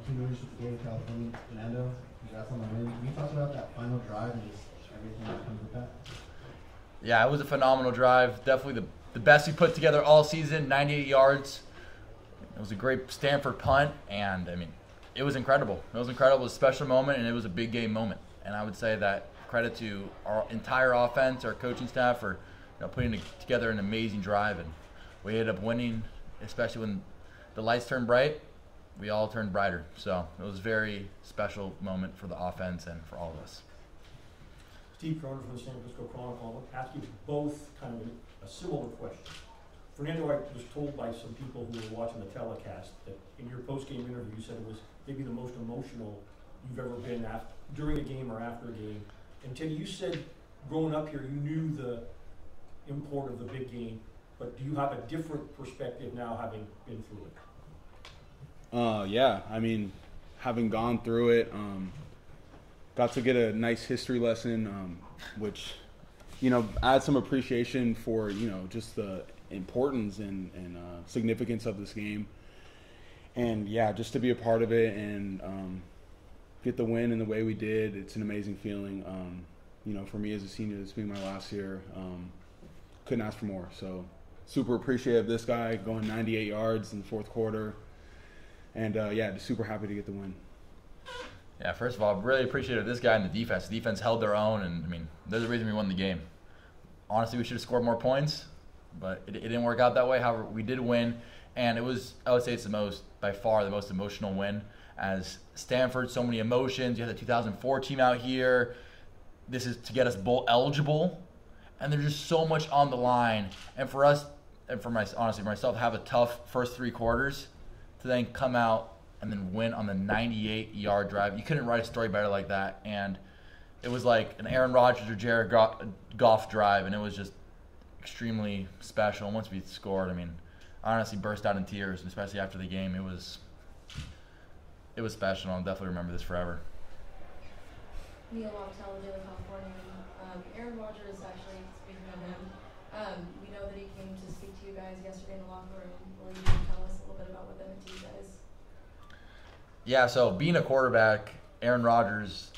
two news for California, Fernando. Congrats on the win. Can you talk about that final drive and just everything that comes with that? Yeah, it was a phenomenal drive. Definitely the best we put together all season, 98 yards. It was a great Stanford punt, and, I mean, it was incredible. It was incredible. It was a special moment, and it was a big game moment. And I would say that credit to our entire offense, our coaching staff for putting together an amazing drive. And we ended up winning, especially when the lights turned bright. We all turned brighter. So it was a very special moment for the offense and for all of us. Steve Cronin from the San Francisco Chronicle. I'll ask you both kind of a similar question. Fernando, I was told by some people who were watching the telecast that in your post-game interview you said it was maybe the most emotional you've ever been during a game or after a game. And Teddye, you said growing up here you knew the import of the big game, but do you have a different perspective now having been through it? Yeah, I mean, having gone through it, got to get a nice history lesson, which, adds some appreciation for, just the importance and significance of this game. And, yeah, just to be a part of it and get the win in the way we did, it's an amazing feeling. For me as a senior, this being my last year, couldn't ask for more. So super appreciative of this guy going 98 yards in the fourth quarter. And, just super happy to get the win. Yeah, first of all, really appreciative of this guy and the defense. The defense held their own, and, I mean, there's a reason we won the game. Honestly, we should have scored more points, but it didn't work out that way. However, we did win, and I would say it's by far the most emotional win. As Stanford, so many emotions. You had the 2004 team out here. This is to get us bowl eligible, and there's just so much on the line. And for us, and for myself, to have a tough first three quarters, to then come out and then win on the 98-yard drive. You couldn't write a story better like that. And it was like an Aaron Rodgers or Jared Goff drive, and it was just extremely special. And once we scored, I mean, I honestly burst out in tears, especially after the game. It was special. I'll definitely remember this forever. Neil Wachtel, Daily California. Aaron Rodgers, actually, speaking of him, we know that he came to speak to you guys yesterday in the locker room. Will you tell us a little bit about what that meant to you guys? Yeah, so being a quarterback, Aaron Rodgers,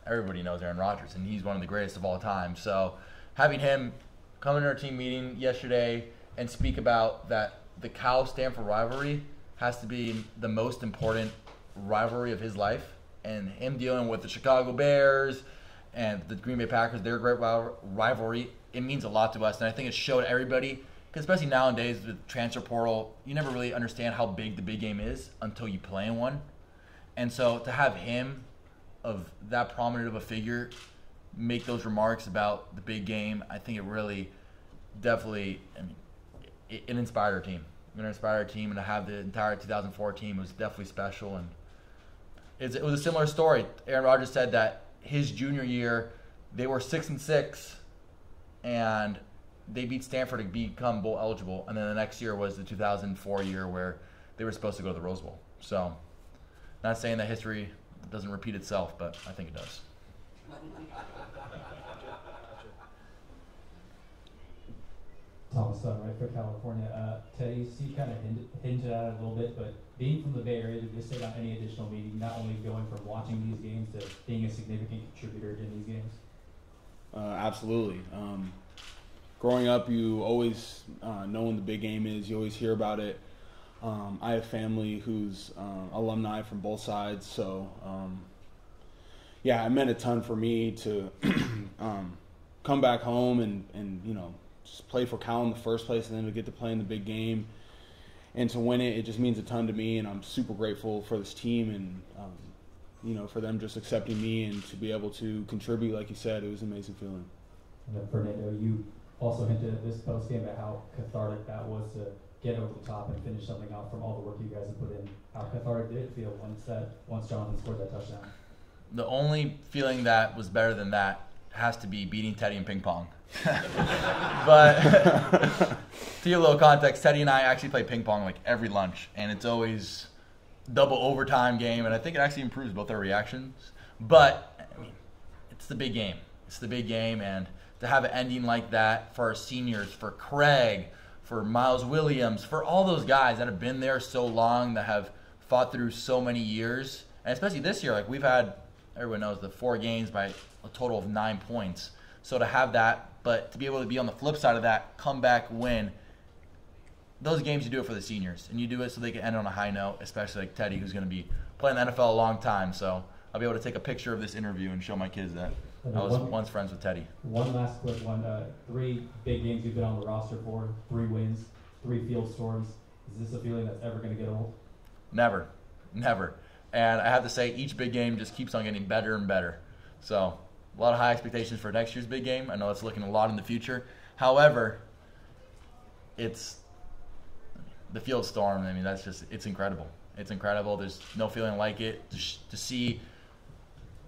everybody knows Aaron Rodgers, and he's one of the greatest of all time. So having him come into our team meeting yesterday and speak about that the Cal-Stanford rivalry has to be the most important rivalry of his life, and him dealing with the Chicago Bears and the Green Bay Packers, their great rivalry, it means a lot to us. And I think it showed everybody, because especially nowadays with transfer portal, you never really understand how big the big game is until you play in one. And so to have him, of that prominent of a figure, make those remarks about the big game, I think it really definitely, it inspired our team. It inspired our team, and to have the entire 2004 team was definitely special. And it was a similar story. Aaron Rodgers said that his junior year, they were 6-6, and they beat Stanford to become bowl eligible. And then the next year was the 2004 year where they were supposed to go to the Rose Bowl. So, not saying that history doesn't repeat itself, but I think it does. Thomas right for California. Teddye, you kind of hinted at it a little bit, but being from the Bay Area, did this take on any additional meaning, not only going from watching these games to being a significant contributor in these games? Absolutely. Growing up, you always know when the big game is. You always hear about it. I have family who's alumni from both sides, so it meant a ton for me to come back home and just play for Cal in the first place, and then to get to play in the big game and to win it. It just means a ton to me, and I'm super grateful for this team and for them just accepting me and to be able to contribute. Like you said, it was an amazing feeling. And then Fernando, you also hinted at this post game at how cathartic that was to get over the top and finish something out from all the work you guys have put in. How cathartic did it feel once Jonathan scored that touchdown? The only feeling that was better than that has to be beating Teddye in ping pong. But to give a little context, Teddye and I actually play ping pong like every lunch, and it's always double overtime game, and I think it actually improves both our reactions. But I mean, it's the big game. It's the big game, and to have an ending like that for our seniors, for Craig, for Miles Williams, for all those guys that have been there so long, that have fought through so many years, and especially this year, like we've had, everyone knows, the 4 games by a total of 9 points. So to have that, but to be able to be on the flip side of that, comeback win, those games you do it for the seniors, and you do it so they can end on a high note, especially like Teddye, who's going to be playing the NFL a long time. So I'll be able to take a picture of this interview and show my kids that I was once friends with Teddye. One last quick one. 3 big games you've been on the roster for, 3 wins, 3 field storms. Is this a feeling that's ever going to get old? Never. And I have to say, each big game just keeps on getting better and better. So a lot of high expectations for next year's big game. I know it's looking a lot in the future. However, it's the field storm. I mean, it's incredible. It's incredible. There's no feeling like it. To see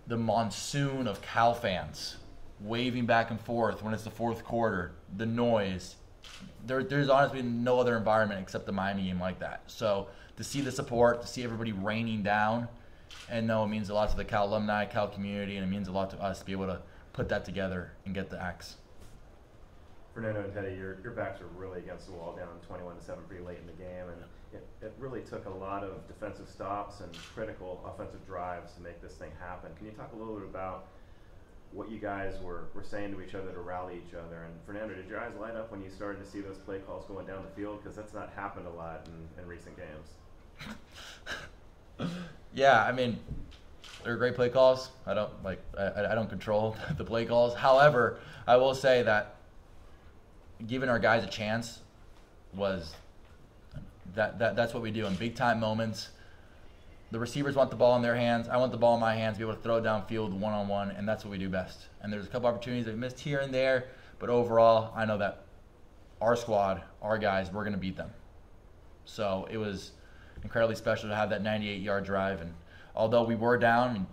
the monsoon of Cal fans waving back and forth when it's the 4th quarter, the noise. There's honestly no other environment except the Miami game like that. So to see the support, to see everybody raining down, and no, it means a lot to the Cal alumni, Cal community, and it means a lot to us to be able to put that together and get the X. Fernando and Teddye, your backs were really against the wall, down 21-7 pretty late in the game, and it really took a lot of defensive stops and critical offensive drives to make this thing happen. Can you talk a little bit about what you guys were saying to each other to rally each other? And Fernando, did your eyes light up when you started to see those play calls going down the field? Because that's not happened a lot in recent games. Yeah, I mean, they're great play calls. I don't control the play calls. However, I will say that giving our guys a chance was that's what we do in big time moments. The receivers want the ball in their hands. I want the ball in my hands, be able to throw it downfield one-on-one, and that's what we do best. And there's a couple opportunities that we missed here and there, but overall, I know that our squad, our guys, we're going to beat them. So it was incredibly special to have that 98-yard drive. And although we were down,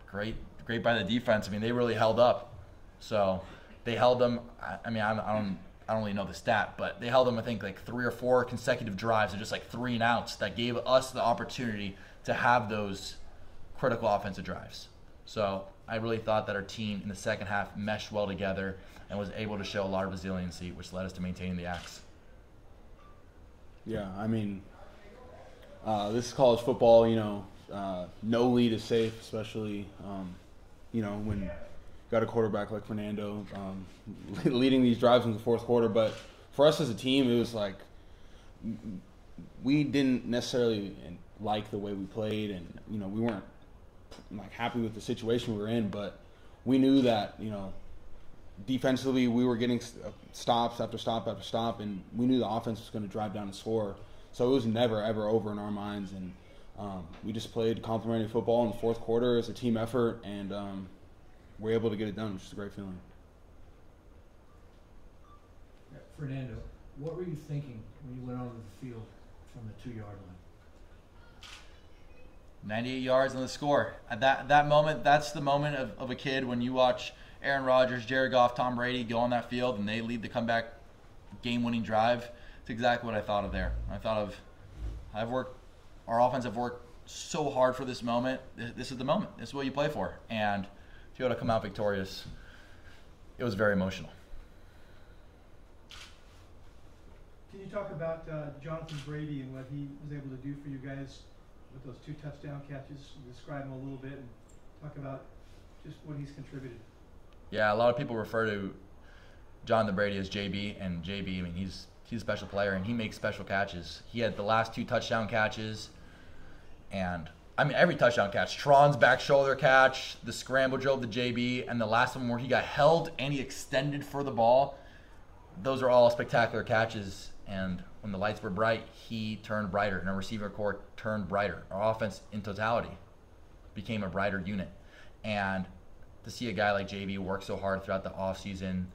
great by the defense. I mean, they really held up. So they held them. I mean, I don't really know the stat, but they held them, I think, like 3 or 4 consecutive drives of just like 3 and outs that gave us the opportunity to have those critical offensive drives. So I really thought that our team in the second half meshed well together and was able to show a lot of resiliency, which led us to maintaining the X. Yeah, I mean, this is college football, no lead is safe, especially, when you got a quarterback like Fernando leading these drives in the 4th quarter. But for us as a team, it was like we didn't necessarily like the way we played, and, we weren't like happy with the situation we were in, but we knew that, defensively we were getting stops after stop after stop, and we knew the offense was going to drive down and score. So it was never, ever over in our minds, and we just played complimentary football in the 4th quarter as a team effort, and we're able to get it done, which is a great feeling. Fernando, what were you thinking when you went onto the field from the 2-yard line? 98 yards on the score. At that moment, that's the moment of a kid when you watch Aaron Rodgers, Jared Goff, Tom Brady go on that field and they lead the comeback game-winning drive. It's exactly what I thought of there. I thought of, our offense have worked so hard for this moment. This is the moment. This is what you play for. And to be able to come out victorious, it was very emotional. Can you talk about Jonathan Brady and what he was able to do for you guys with those 2 touchdown catches? Describe him a little bit and talk about just what he's contributed. Yeah, a lot of people refer to Jonathan Brady as JB, and JB, I mean, he's a special player, and he makes special catches. He had the last 2 touchdown catches, and I mean, every touchdown catch, Tron's back shoulder catch, the scramble drove to JB, and the last one where he got held and he extended for the ball, those are all spectacular catches. And when the lights were bright, he turned brighter, and our receiver corps turned brighter. Our offense in totality became a brighter unit. And to see a guy like JB work so hard throughout the offseason,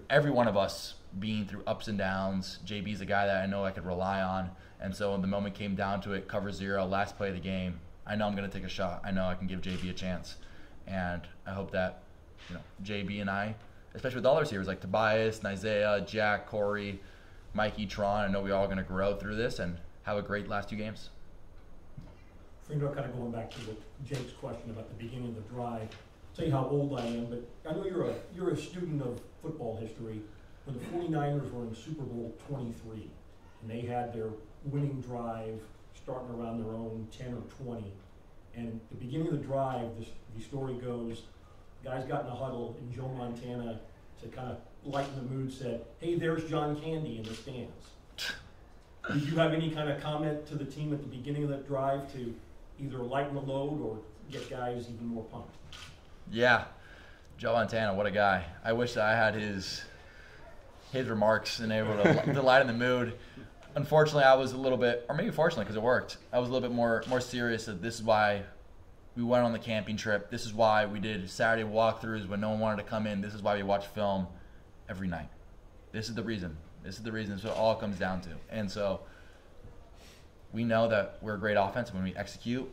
every one of us being through ups and downs, JB's a guy that I know I could rely on. And so when the moment came down to it, cover 0, last play of the game, I know I'm going to take a shot. I know I can give JB a chance. And I hope that, JB and I, especially with all our receivers like Tobias, Isaiah, Jack, Corey, Mikey, Tron, I know we're all going to grow through this and have a great last 2 games. Fernando, kind of going back to Jake's question about the beginning of the drive. I'll tell you how old I am, but I know you're a student of football history. When the 49ers were in Super Bowl 23, and they had their winning drive, starting around their own 10 or 20. And at the beginning of the drive, the story goes, guys got in a huddle, and Joe Montana, to kind of lighten the mood, said, "Hey, there's John Candy in the stands." Did you have any kind of comment to the team at the beginning of that drive to either lighten the load or get guys even more pumped? Yeah, Joe Montana, what a guy. I wish that I had his remarks and able to lighten the mood. Unfortunately, I was a little bit, or maybe fortunately because it worked, I was a little bit more serious that this is why we went on the camping trip. This is why we did Saturday walkthroughs when no one wanted to come in. This is why we watch film every night. This is the reason. This is the reason. This is what it all comes down to. And so we know that we're a great offense. When we execute,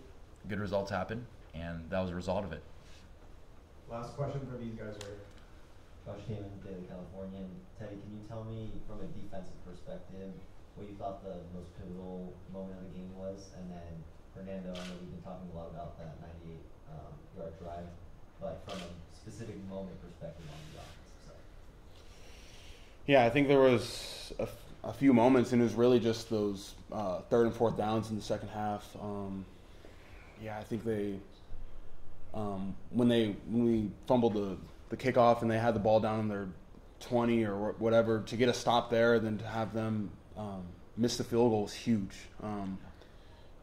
good results happen, and that was a result of it. Last question for these guys right here. Josh Kamen, Daily California. And Teddye, can you tell me from a defensive perspective what you thought the most pivotal moment of the game was? And then Fernando, I know we've been talking a lot about that 98-yard drive, but from a specific moment perspective on the offensive side. Yeah, I think there was a few moments, and it was really just those third and fourth downs in the second half. I think they when we fumbled the kickoff and they had the ball down in their 20 or whatever, to get a stop there, then to have them miss the field goal was huge.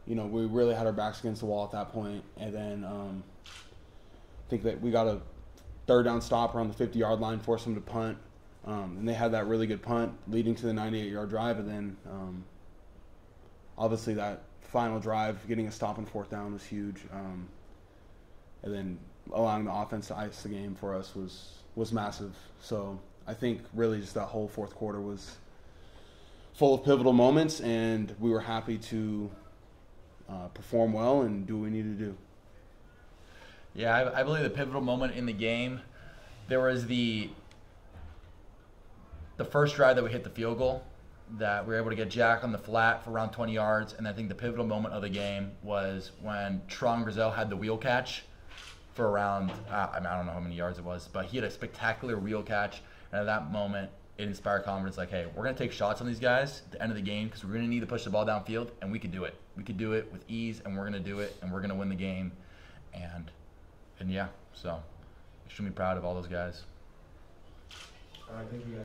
We really had our backs against the wall at that point, and then I think that we got a third down stop around the 50-yard line, forced them to punt, and they had that really good punt leading to the 98-yard drive, and then obviously that final drive, getting a stop on fourth down was huge, and then allowing the offense to ice the game for us was massive. So I think really just that whole fourth quarter was full of pivotal moments, and we were happy to perform well and do what we needed to do. Yeah, I believe the pivotal moment in the game, there was the first drive that we hit the field goal, that we were able to get Jack on the flat for around 20 yards, and I think the pivotal moment of the game was when Tron Grizel had the wheel catch for around, I don't know how many yards it was, but he had a spectacular wheel catch, and at that moment, it inspired confidence, like, hey, we're going to take shots on these guys at the end of the game because we're going to need to push the ball downfield, and we could do it. We could do it with ease, and we're going to do it, and we're going to win the game. And yeah, so extremely proud of all those guys. All right, thank you guys.